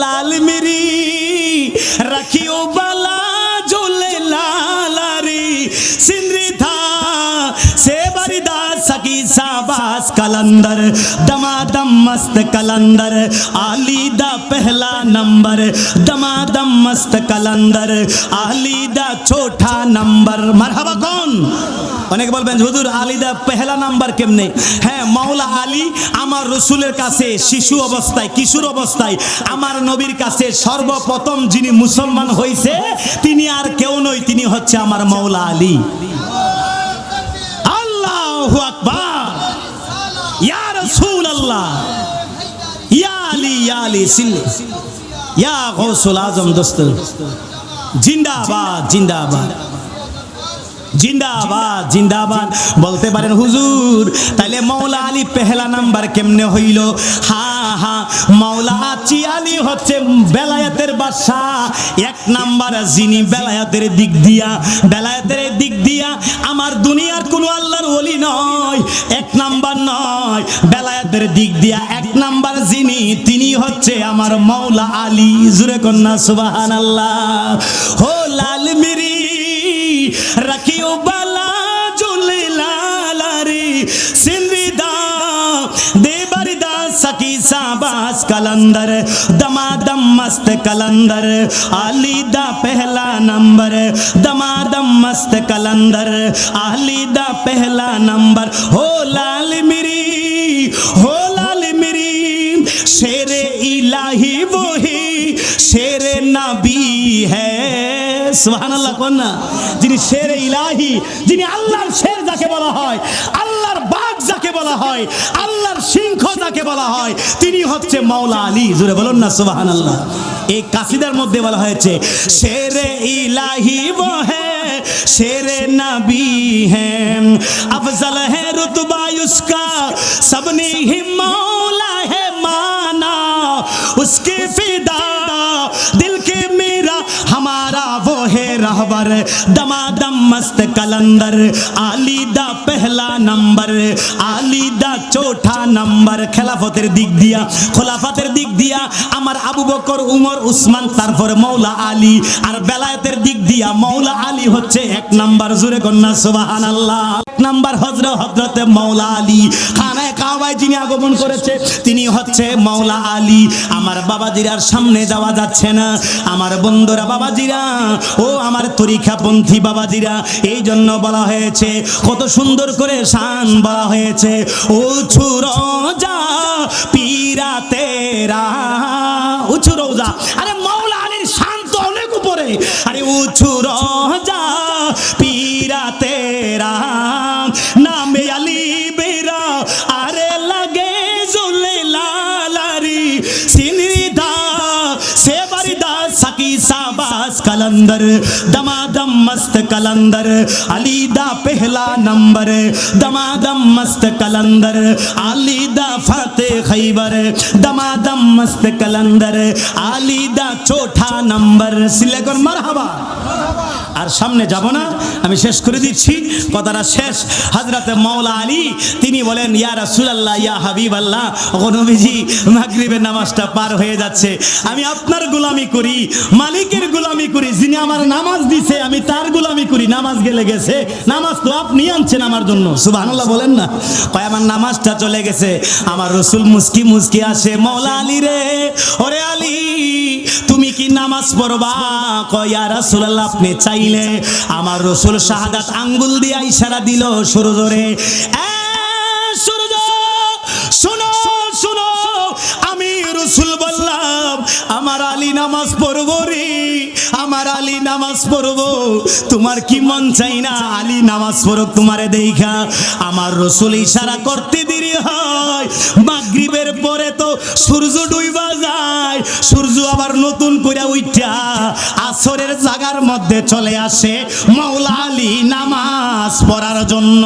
लाल मेरी रखियो बाला झोले लालारी सिंदरी था से बरिदा सकी साबास कलंदर दमादम मस्त कलंदर आली दा पहला नंबर दमादम मस्त कलंदर आली दा चौथा नंबर मरहबा कौन অনেকে বলবেন হুজুর আলীদা পহেলা নাম্বার কেমনে হ্যাঁ মাওলা আলী আমার রাসূলের কাছে শিশু অবস্থায় কিশোর অবস্থায় আমার নবীর কাছে সর্বপ্রথম যিনি মুসলমান হইছে তিনি আর কেউ নয় তিনি হচ্ছে আমার মাওলা আলী আল্লাহু আকবার ইয়া রাসূলুল্লাহ ইয়া আলী সিল্লে ইয়া গৌসুল আজম দোস্ত জিন্দাবাদ জিন্দাবাদ জিন্দাবাদ জিন্দাবাদ বলতে পারেন হুজুর তাইলে মাওলা আলী পহেলা নাম্বার কেমনে হইল হ্যাঁ হ্যাঁ মাওলা আলী হচ্ছে বেলায়েতের বাদশা এক নাম্বার যিনি বেলায়েতের দিক দিয়া আমার দুনিয়ার কোনো আল্লাহর ওলি নয় এক নাম্বার নয় বেলায়েতের দিক দিয়া এক নাম্বার যিনি তিনি হচ্ছে আমার মাওলা আলী জুরে কন্যা সুবহানাল্লাহ হো লাল মেরি रखियो बाला झोले लालारी सिंदीदा दे बरिदा सकी साबास कलंदर दमादम मस्त कलंदर आली दा पहला नंबर दमादम मस्त कलंदर आली दा पहला नंबर हो लाल मेरी शेरे इलाही वो ही शेरे नबी है সুবহানাল্লাহ কোন না যিনি শেরে ইলাহি যিনি আল্লাহর শের যাকে বলা হয় আল্লাহর বাঘ যাকে বলা হয় আল্লাহর সিংহ যাকে বলা হয় তিনি হচ্ছে মাওলা আলী জোরে বলুন না সুবহানাল্লাহ এই কাসিদার মধ্যে বলা হয়েছে শেরে ইলাহি वो है शेरे नबी है अफजल है रुतबा उसका सबने ही मौला है माना उसके फिदा दिल के मेरा हमारा वो है रहबर दमादम मस्त कलंदर आली दा पहला नंबर आली दा चौथा नंबर খেলাফতের দিক দিয়া খোলাফাতের দিক দিয়া আমার আবু বকর উমর উসমান তারপরে মাওলা আলী আর বেলায়েতের দিক দিয়া মাওলা আলী হচ্ছে এক নাম্বার জোরে কন্যা সুবহানাল্লাহ এক নাম্বার হযরতে মাওলা আলী খানায়ে কাবায় যিনি আগমন করেছে তিনি হচ্ছে মাওলা আলী আমার বাবাজিরার সামনে যাওয়া যাচ্ছে না আমার বন্ধুরা বাবাজিরা ও আমার তরিকাপন্থী বাবাজিরা এই জন্য বলা হয়েছে কত সুন্দর করে শান বলা হয়েছে ও ছুরোজা পীরা তেরা উঁচু রোজা আরে মাওলা আলীর শান তো অনেক উপরে আরে উঁচু রোজা পীরা তেরা নামে আলী বেরা আরে লাগে জুলে লালারি সিনিদা से बरिदा सकी साबास कलंदर दमादम मस्त कलंदर अली दा पहला नंबर दमादम मस्त कलंदर अली दा फतेह खैबर दमादम मस्त कलंदर अली दा चौथा नंबर सिलेकर मरहबा আর সামনে যাব না আমি শেষ করে দিচ্ছি কথাটা শেষ হযরতে মাওলা আলী তিনি বলেন ইয়া রাসূলুল্লাহ ইয়া হাবিবাল্লাহ ও নবীজি মাগরিবের নামাজটা পার হয়ে যাচ্ছে আমি আপনার গোলামি করি মালিকের গোলামি করি যিনি আমার নামাজ দিয়েছে আমি তার গোলামি করি নামাজ গেলে গেছে নামাজ তো আপনি আনছেন আমার জন্য সুবহানাল্লাহ বলেন না কয় আমার নামাজটা চলে গেছে আমার রাসূল মুস্কি মুস্কি আসে মাওলা আলী রে ওরে আলী তুমি কি নামাজ পড়বা কয় ইয়া রাসূলুল্লাহ আপনি চাইলে আমার রাসূল শাহাদাত আঙ্গুল দিয়ে ইশারা দিল সূর্য রে এ সূর্য শুনো শুনো আমি রাসূল বললাম আমার আলী নামাজ পড়বো রে আমার আলী নামাজ পড়বো তোমার কি মন চাই না আলী নামাজ পড়ুক তোমারে দেখা আমার রাসূল ইশারা করতে দেরি হয় মাগরিবের পরে তো সূর্য ডুইবা যায় সূর্য আবার নতুন করে উঠা আসরের জায়গার মধ্যে চলে আসে মাওলা আলী নামাজ পড়ার জন্য